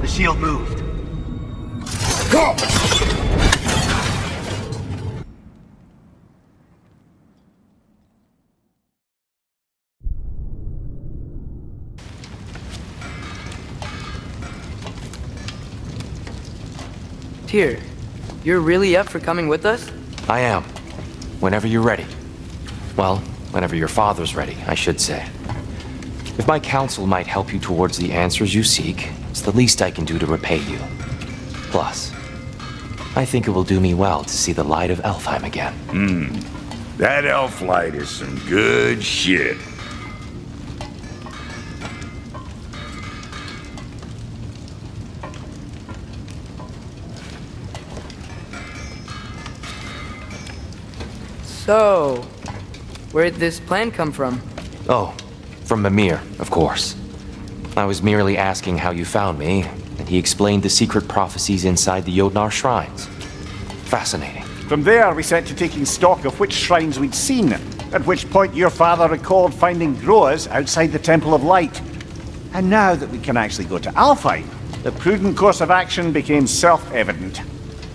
The shield moved. Tyr, you're really up for coming with us? I am. Whenever you're ready. Well, whenever your father's ready, I should say. If my counsel might help you towards the answers you seek, it's the least I can do to repay you. Plus, I think it will do me well to see the light of Elfheim again. That elf light is some good shit. So, where'd this plan come from? Oh, from Mimir, of course. I was merely asking how you found me, and he explained the secret prophecies inside the Jotnar shrines. Fascinating. From there, we set to taking stock of which shrines we'd seen, at which point your father recalled finding growers outside the Temple of Light. And now that we can actually go to Alfheim, the prudent course of action became self-evident.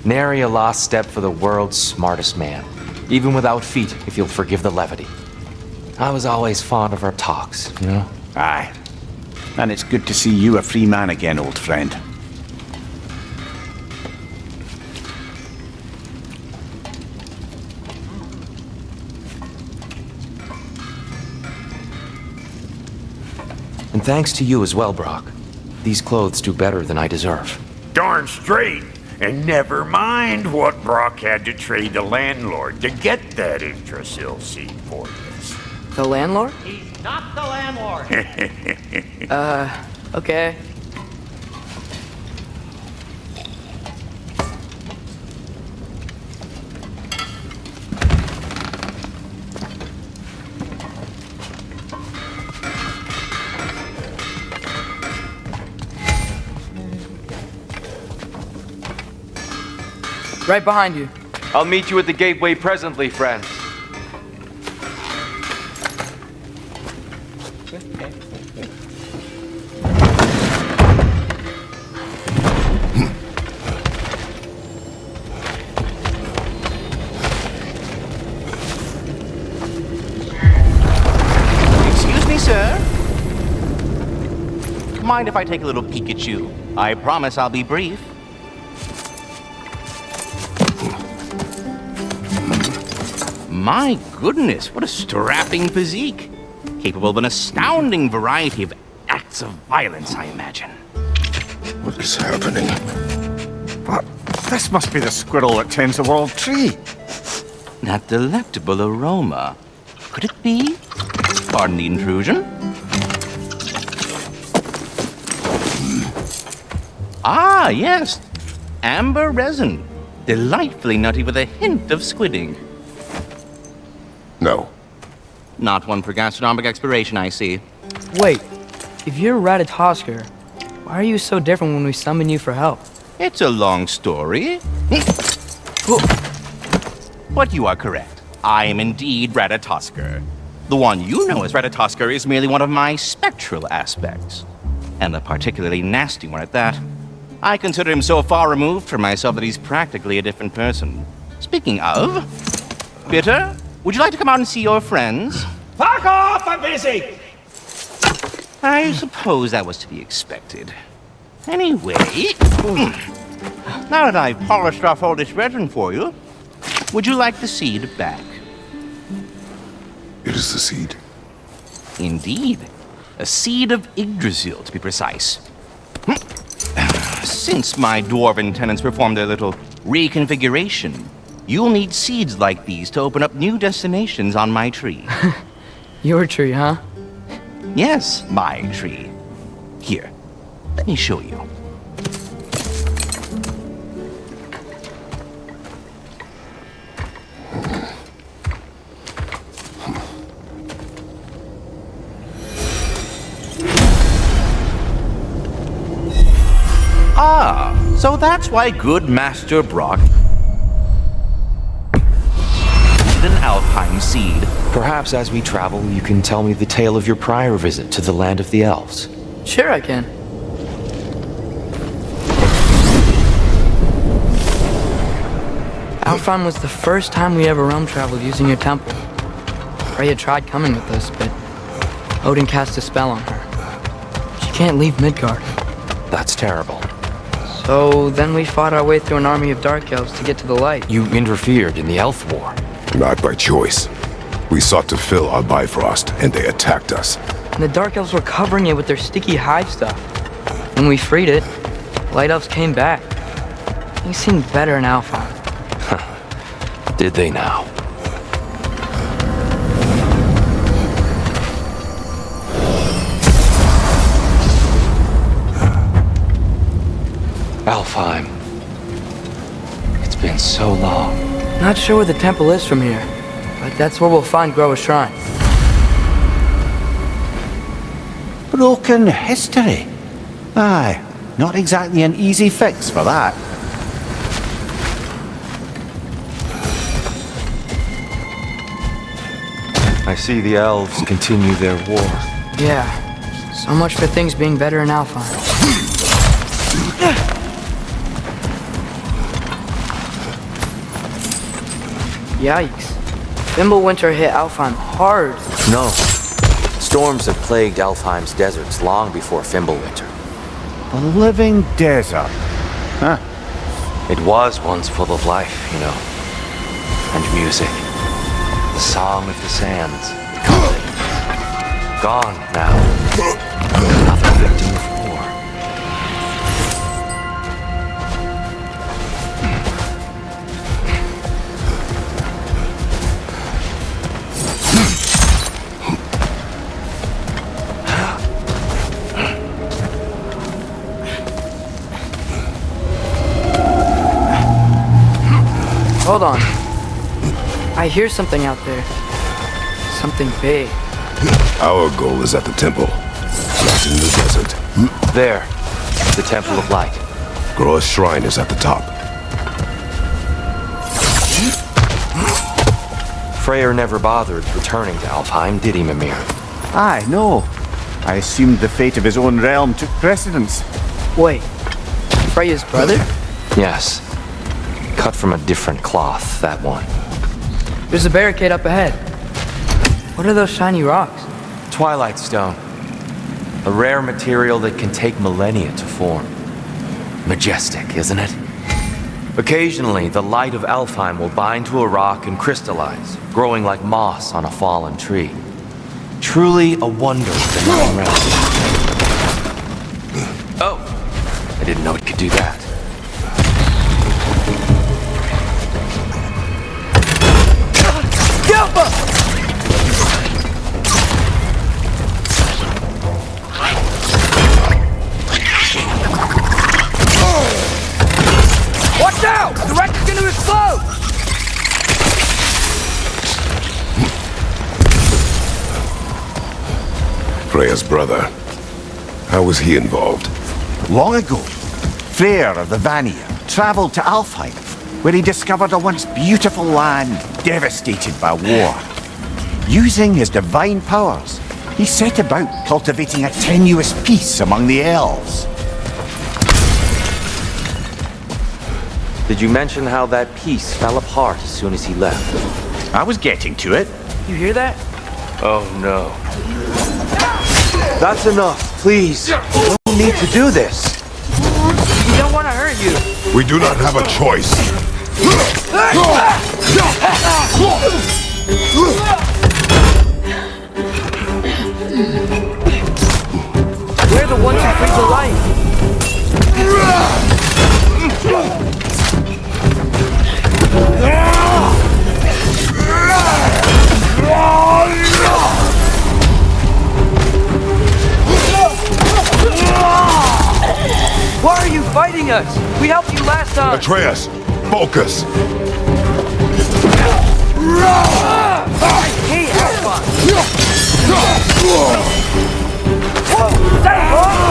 Nary a lost step for the world's smartest man. Even without feet, if you'll forgive the levity. I was always fond of our talks, you know? Aye. And it's good to see you a free man again, old friend. And thanks to you as well, Brock. These clothes do better than I deserve. Darn straight. And never mind what Brock had to trade the landlord to get that Yggdrasil seed for us. The landlord? He's not the landlord. Okay. Right behind you. I'll meet you at the gateway presently, friends. Excuse me, sir. Mind if I take a little peek at you? I promise I'll be brief. My goodness, what a strapping physique. Capable of an astounding variety of acts of violence, I imagine. What is happening? What? This must be the squirrel that tends the world tree. That delectable aroma. Could it be? Pardon the intrusion. Ah, yes. Amber resin. Delightfully nutty with a hint of squidding. No. Not one for gastronomic exploration, I see. Wait, if you're Ratatoskr, why are you so different when we summon you for help? It's a long story. But you are correct. I am indeed Ratatoskr. The one you know as Ratatoskr is merely one of my spectral aspects. And a particularly nasty one at that. I consider him so far removed from myself that he's practically a different person. Speaking of... Bitter, would you like to come out and see your friends? Fuck off! I'm busy! I suppose that was to be expected. Anyway... Now that I've polished off all this resin for you, would you like the seed back? It is the seed. Indeed. A seed of Yggdrasil, to be precise. Since my dwarven tenants performed their little reconfiguration, you'll need seeds like these to open up new destinations on my tree. Your tree, huh? Yes, my tree. Here, let me show you. Ah, so that's why good Master Brock an Alpine seed. Perhaps as we travel, you can tell me the tale of your prior visit to the land of the elves. Sure I can. Alfheim was the first time we ever realm traveled using your temple. Freya tried coming with us, but Odin cast a spell on her. She can't leave Midgard. That's terrible. So then we fought our way through an army of dark elves to get to the light. You interfered in the elf war. Not by choice. We sought to fill our Bifrost, and they attacked us. And the dark elves were covering it with their sticky hive stuff. When we freed it, light elves came back. Things seemed better in Alfheim. Did they now? Alfheim. It's been so long. Not sure where the temple is from here, but that's where we'll find Groa's shrine. Broken history. Aye, not exactly an easy fix for that. I see the elves continue their war. Yeah, so much for things being better in Alfheim. Yikes. Fimbulwinter hit Alfheim hard. No. Storms have plagued Alfheim's deserts long before Fimbulwinter. A living desert. Huh. It was once full of life, you know. And music. The song of the sands. Gone now. Another victim of war. Hold on. I hear something out there. Something big. Our goal is at the temple, not in the desert. There. The Temple of Light. Groa's shrine is at the top. Freyr never bothered returning to Alfheim, did he, Mimir? Aye, no. I assumed the fate of his own realm took precedence. Wait, Freya's brother? Yes. Cut from a different cloth, that one. There's a barricade up ahead. What are those shiny rocks? Twilight Stone. A rare material that can take millennia to form. Majestic, isn't it? Occasionally, the light of Alfheim will bind to a rock and crystallize, growing like moss on a fallen tree. Truly a wonder of the Nine Realms. Oh! I didn't know it could do that. Watch out! The wreck is gonna explode! Freya's brother. How was he involved? Long ago, Freyr of the Vanir travelled to Alfheim, where he discovered a once beautiful land devastated by war. Using his divine powers, he set about cultivating a tenuous peace among the elves. Did you mention how that piece fell apart as soon as he left? I was getting to it. You hear that? Oh no. That's enough, please. You don't need to do this. We don't want to hurt you. We do not have a choice. We're the ones who freed the light. Why are you fighting us? We helped you last time. Atreus, focus. I hate Alpha. Whoa, is that a bomb?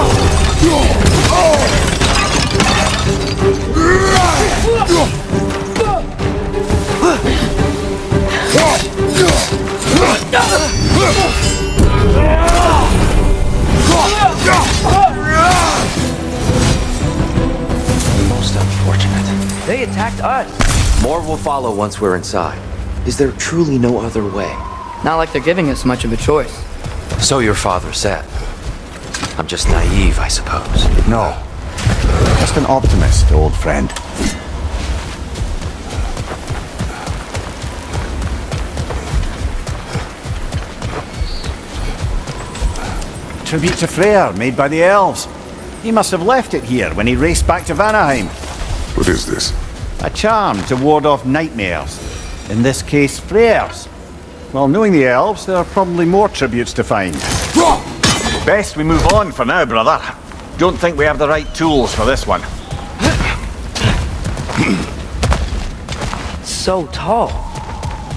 Most unfortunate. They attacked us. More will follow once we're inside. Is there truly no other way? Not like they're giving us much of a choice. So your father said. I'm just naive, I suppose. No. Just an optimist, old friend. Tribute to Freyr, made by the elves. He must have left it here when he raced back to Vanaheim. What is this? A charm to ward off nightmares. In this case, Freyr's. Well, knowing the elves, there are probably more tributes to find. Best we move on for now, brother. Don't think we have the right tools for this one. So tall.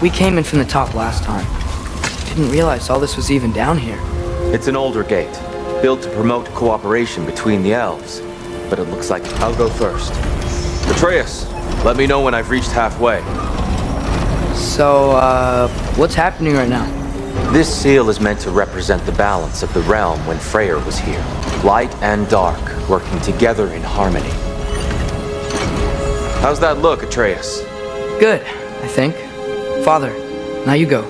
We came in from the top last time. Didn't realize all this was even down here. It's an older gate, built to promote cooperation between the elves. But it looks like I'll go first. Atreus, let me know when I've reached halfway. So, what's happening right now? This seal is meant to represent the balance of the realm when Freyr was here. Light and dark, working together in harmony. How's that look, Atreus? Good, I think. Father, now you go.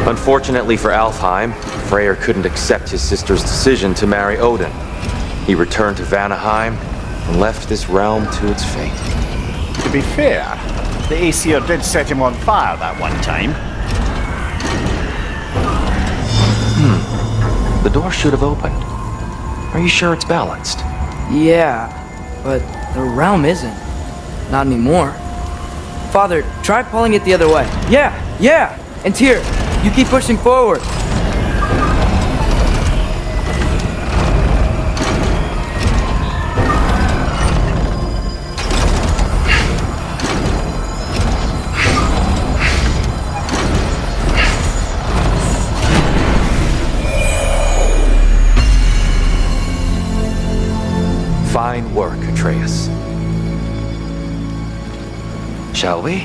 Unfortunately for Alfheim, Freyr couldn't accept his sister's decision to marry Odin. He returned to Vanaheim and left this realm to its fate. To be fair, the Aesir did set him on fire that one time. The door should have opened. Are you sure it's balanced? Yeah, but the realm isn't. Not anymore. Father, try pulling it the other way. Yeah! And Tyr, you keep pushing forward. Fine work, Atreus. Shall we?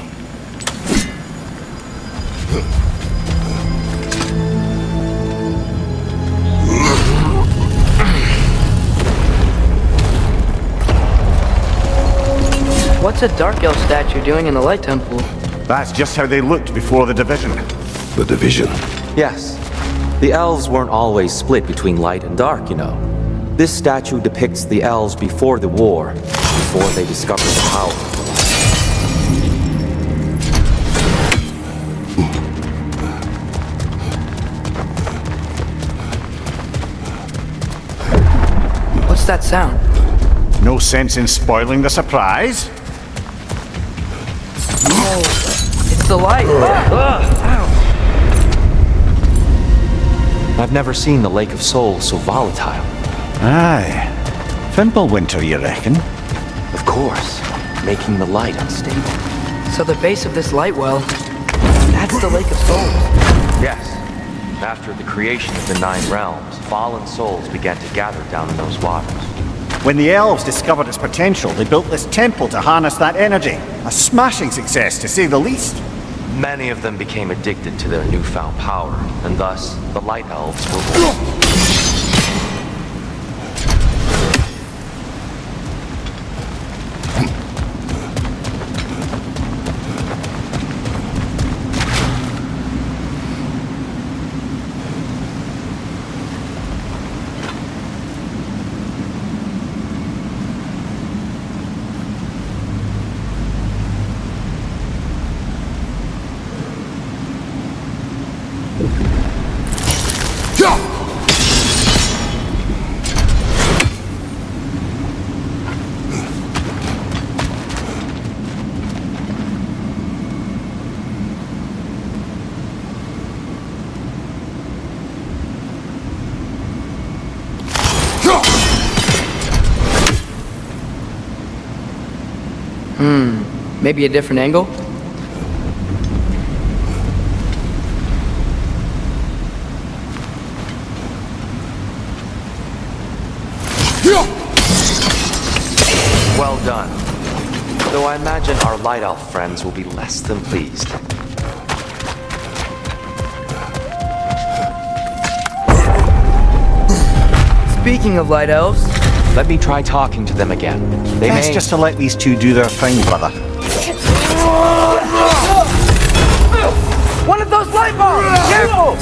What's a Dark Elf statue doing in the Light Temple? That's just how they looked before the division. The division. Yes. The elves weren't always split between light and dark, you know. This statue depicts the elves before the war, before they discovered the power. What's that sound? No sense in spoiling the surprise. No, it's the light. Ow. I've never seen the Lake of Souls so volatile. Aye. Fimbulwinter, you reckon? Of course, making the light unstable. So the base of this light well, that's the Lake of Souls. Yes. After the creation of the Nine Realms, fallen souls began to gather down in those waters. When the elves discovered its potential, they built this temple to harness that energy. A smashing success, to say the least. Many of them became addicted to their newfound power, and thus, the Light Elves were born. Maybe a different angle? Well done. Though I imagine our Light Elf friends will be less than pleased. Speaking of light elves, Let me try talking to them again. They Best may... just to let these two do their thing, brother. one of those light bulbs! Careful!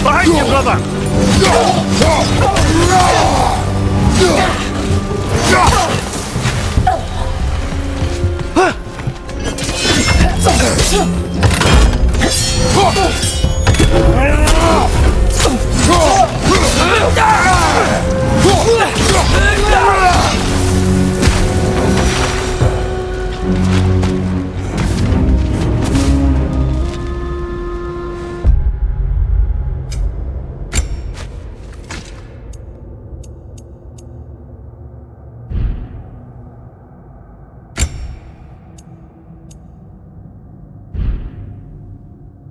Behind you, brother!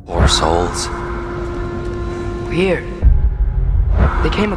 Poor souls. Weird. They came...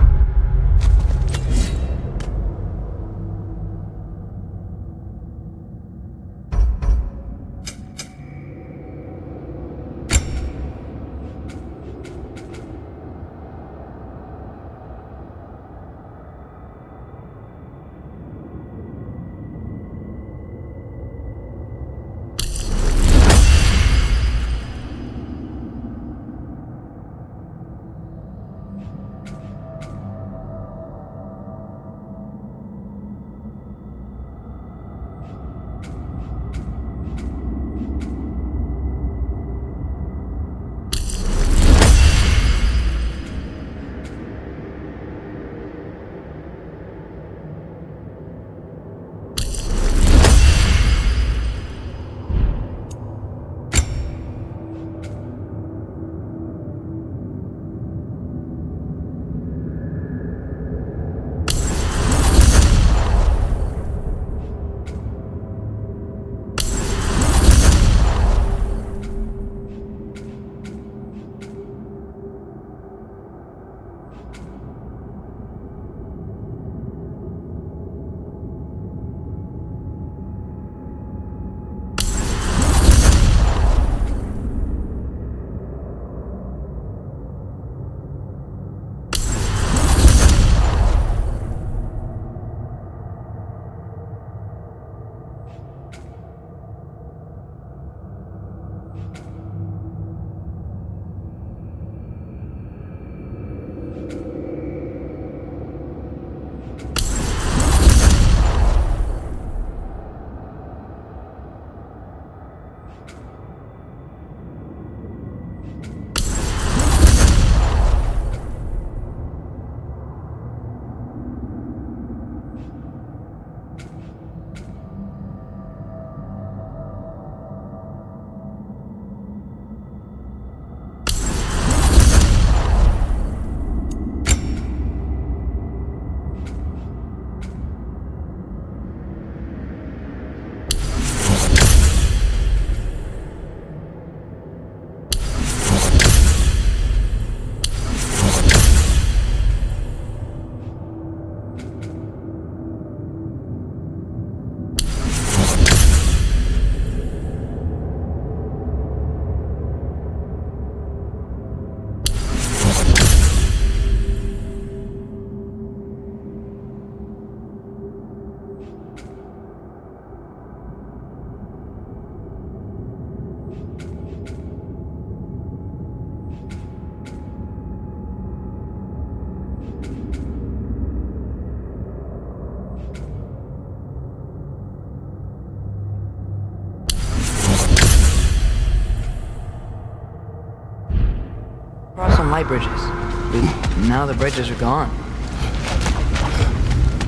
Cross some light bridges. But now the bridges are gone.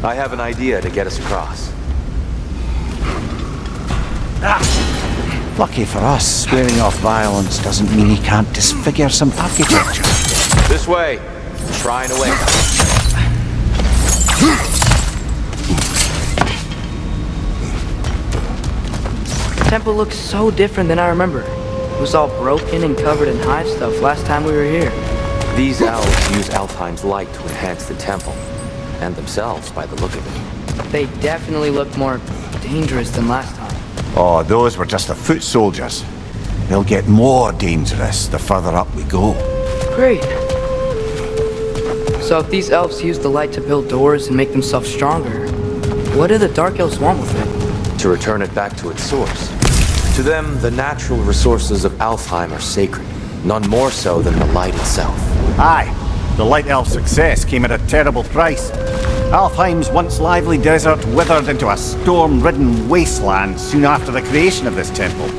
I have an idea to get us across. Lucky for us, swearing off violence doesn't mean he can't disfigure some architecture. This way. Shrine away. The temple looks so different than I remember. was all broken and covered in hive stuff last time we were here. These elves use Alfheim's light to enhance the temple, and themselves by the look of it. They definitely look more dangerous than last time. Oh, those were just the foot soldiers. They'll get more dangerous the further up we go. Great. So if these elves use the light to build doors and make themselves stronger, what do the Dark Elves want with it? To return it back to its source. To them, the natural resources of Alfheim are sacred, none more so than the light itself. Aye, the Light Elf's success came at a terrible price. Alfheim's once lively desert withered into a storm-ridden wasteland soon after the creation of this temple.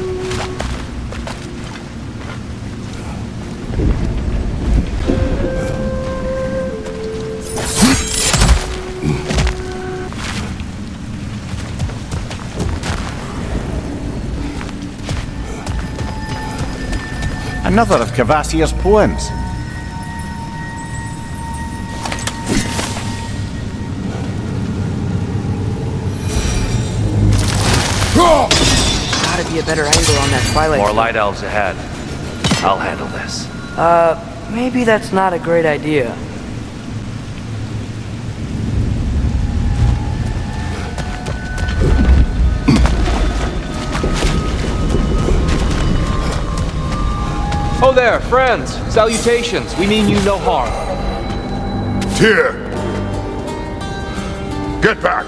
Another of Kvasir's poems. Gotta be a better angle on that twilight. More light elves ahead. I'll handle this. Maybe that's not a great idea. Oh there, friends! Salutations! We mean you no harm. Tyr! Get back!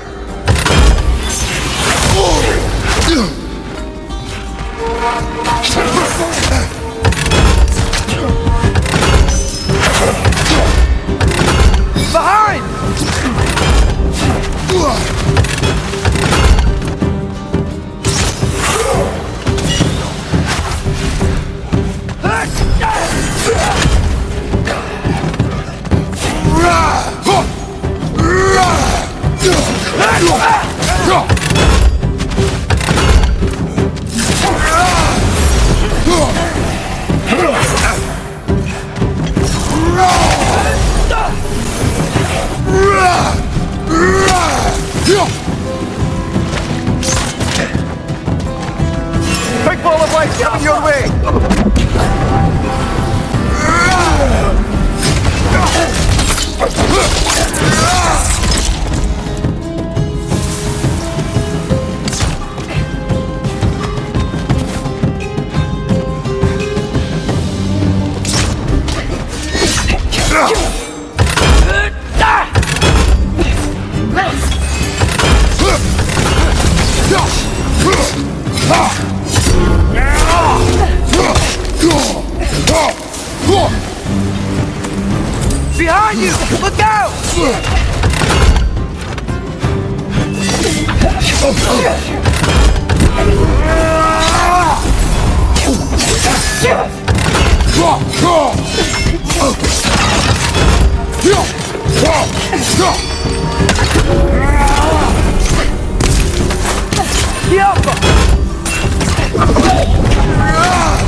Behind! Big ball of light coming your way! Behind you! Look out!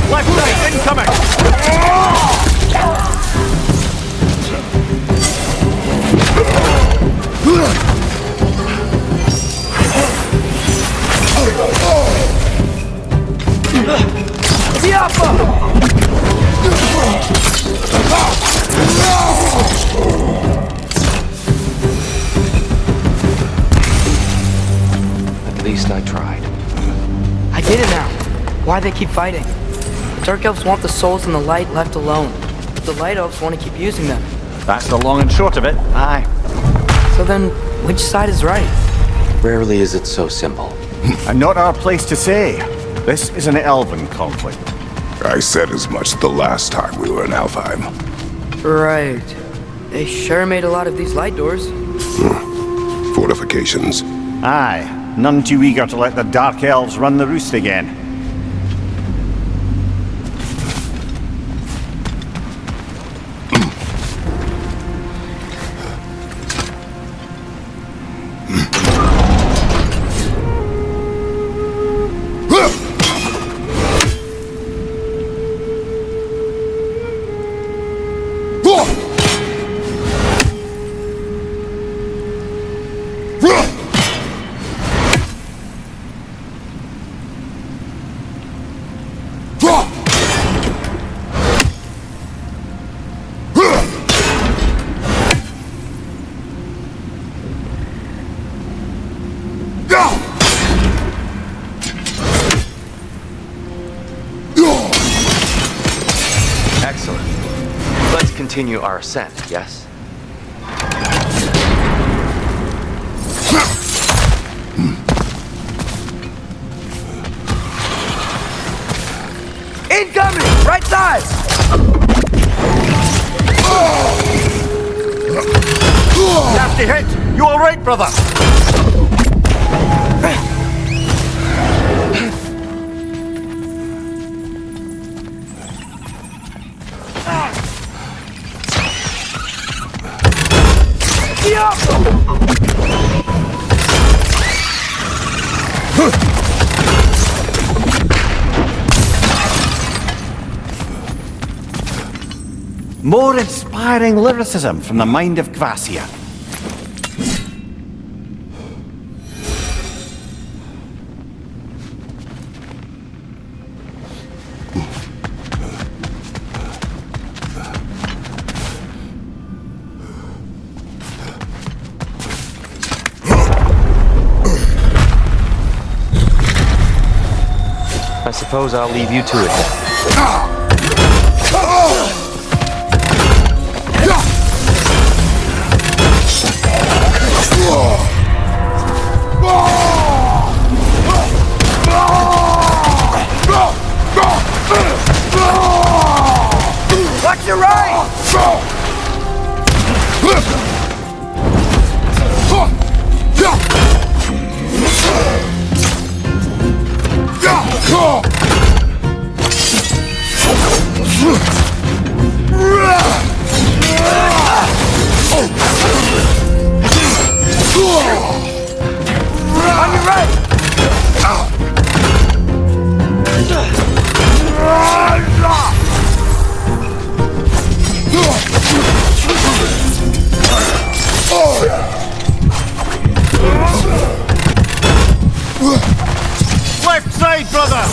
Left side incoming! At least I tried. I get it now. Why they keep fighting. The Dark Elves want the souls in the light left alone. But the Light Elves want to keep using them. That's the long and short of it, aye. So then, which side is right? Rarely is it so simple. And not our place to say. This is an elven conflict. I said as much the last time we were in Alfheim. Right. They sure made a lot of these light doors. Fortifications. Aye, none too eager to let the Dark Elves run the roost again. continue our ascent, yes? Incoming! Right side! Nasty hit! You alright, brother? More inspiring lyricism from the mind of Gracia. I suppose I'll leave you to it then. Watch your right! On your right! Left side, brother!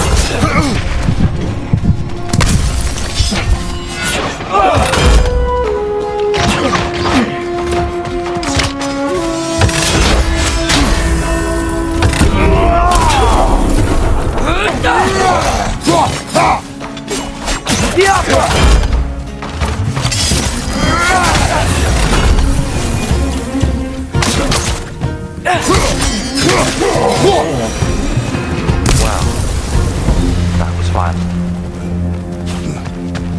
That was fun.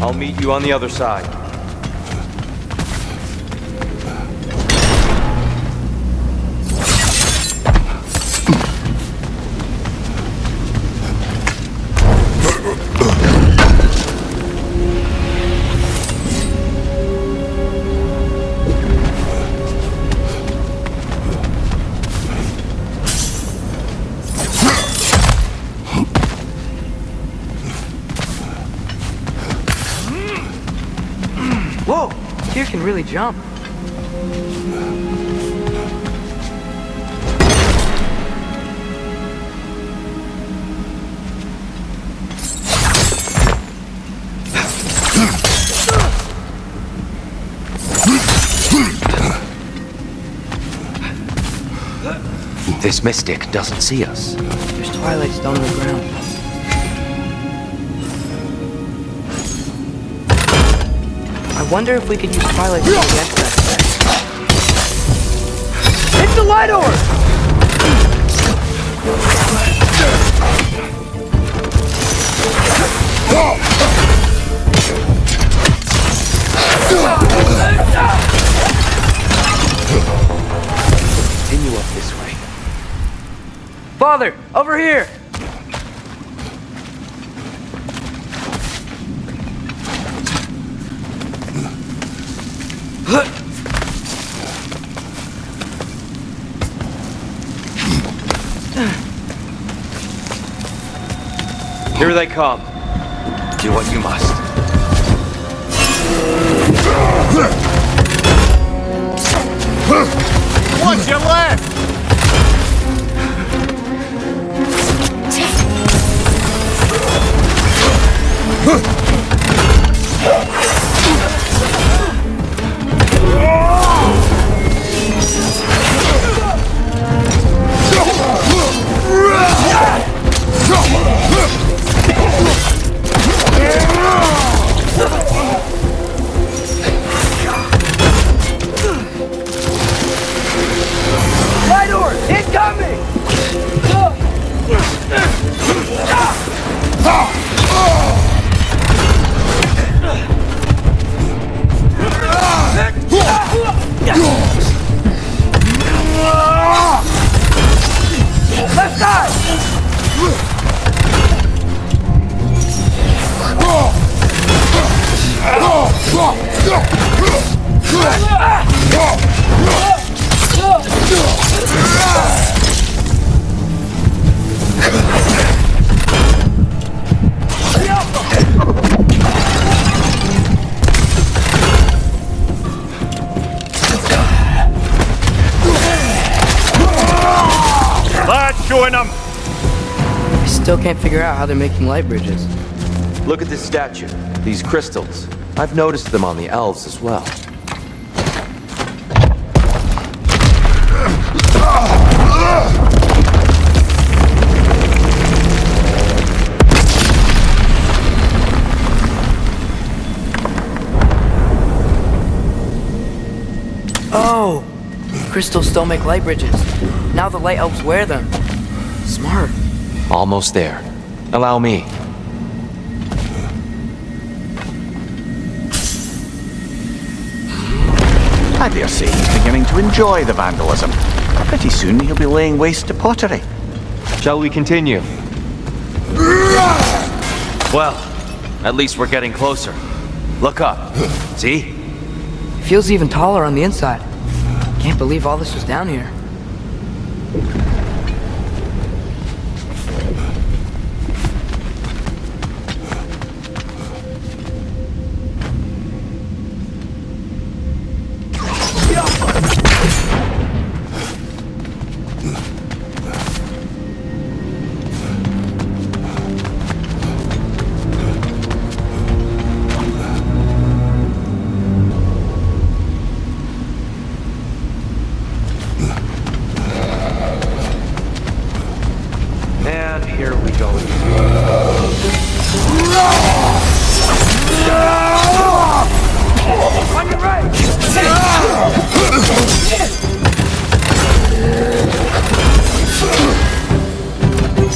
I'll meet you on the other side. Whoa! Tyr can really jump. This mystic doesn't see us. There's twilight stone on the ground. I wonder if we could use twilight stone against that. It's the light orb! Continue up this way. Father, over here! Here they come. Do what you must. Watch your left! Still can't figure out how they're making light bridges. Look at this statue, these crystals. I've noticed them on the elves as well. Oh! Crystals still make light bridges. Now the light elves wear them. Smart. Almost there. Allow me. I dare say he's beginning to enjoy the vandalism. Pretty soon he'll be laying waste to pottery. Shall we continue? Well, at least we're getting closer. Look up. See? Feels even taller on the inside. Can't believe all this was down here.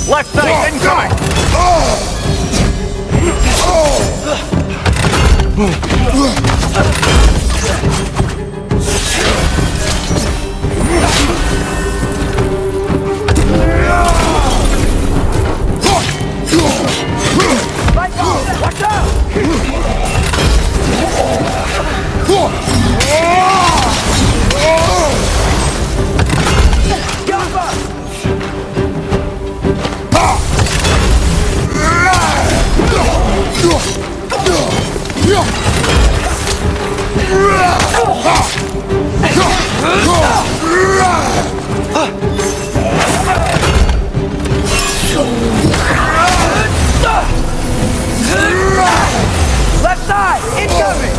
Left side, incoming! Watch out! Left side, incoming!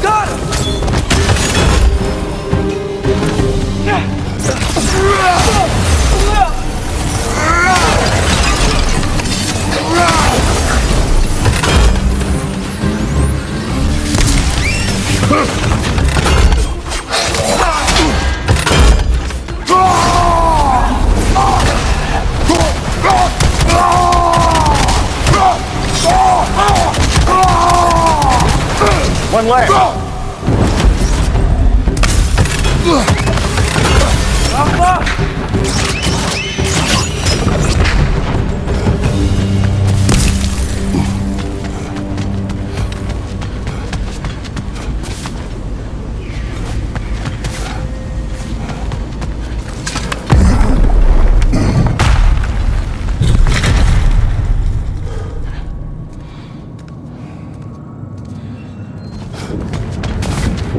Got him! One left.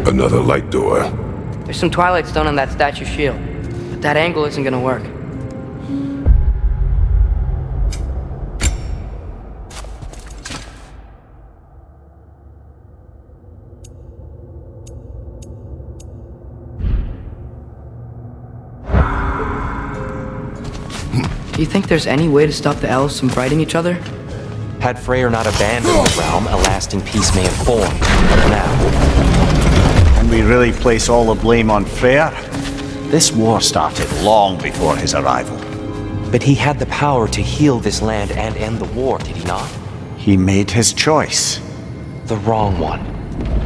Another light door. There's some twilight stone on that statue shield, but that angle isn't gonna work. Do you think there's any way to stop the elves from fighting each other? Had Freyr not abandoned the realm, a lasting peace may have formed. But now, Can we really place all the blame on Freyr? This war started long before his arrival. but he had the power to heal this land and end the war, did he not? He made his choice. The wrong one.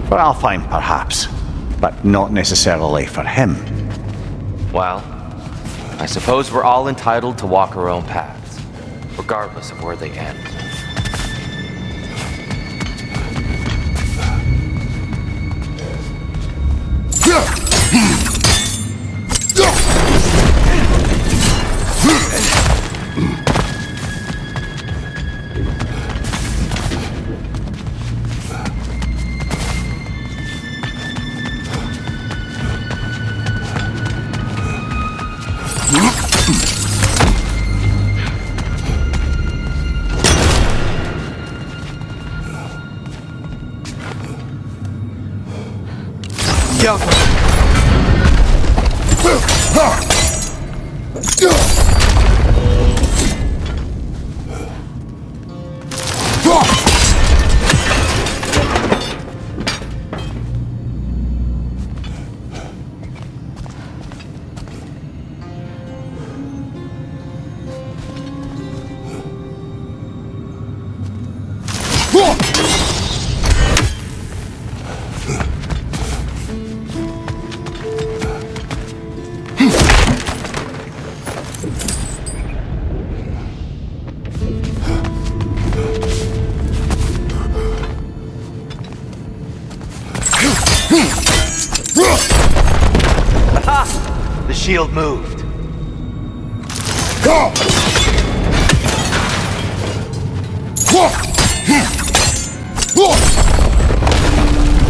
For Alfheim, perhaps, but not necessarily for him. Well, I suppose we're all entitled to walk our own paths, regardless of where they end. Careful. Aha! The shield moved.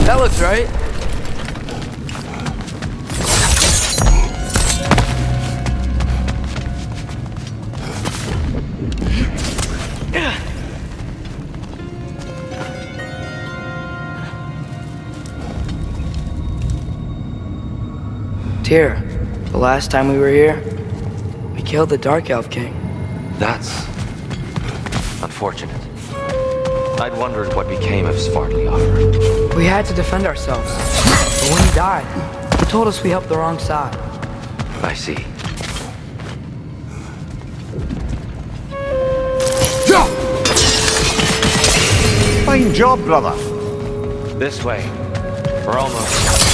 That looks right. Tyr, the last time we were here, we killed the Dark Elf King. That's unfortunate. I'd wondered what became of Svartalfheim. We had to defend ourselves. But when he died, he told us we helped the wrong side. I see. Fine job, brother. This way. We're almost...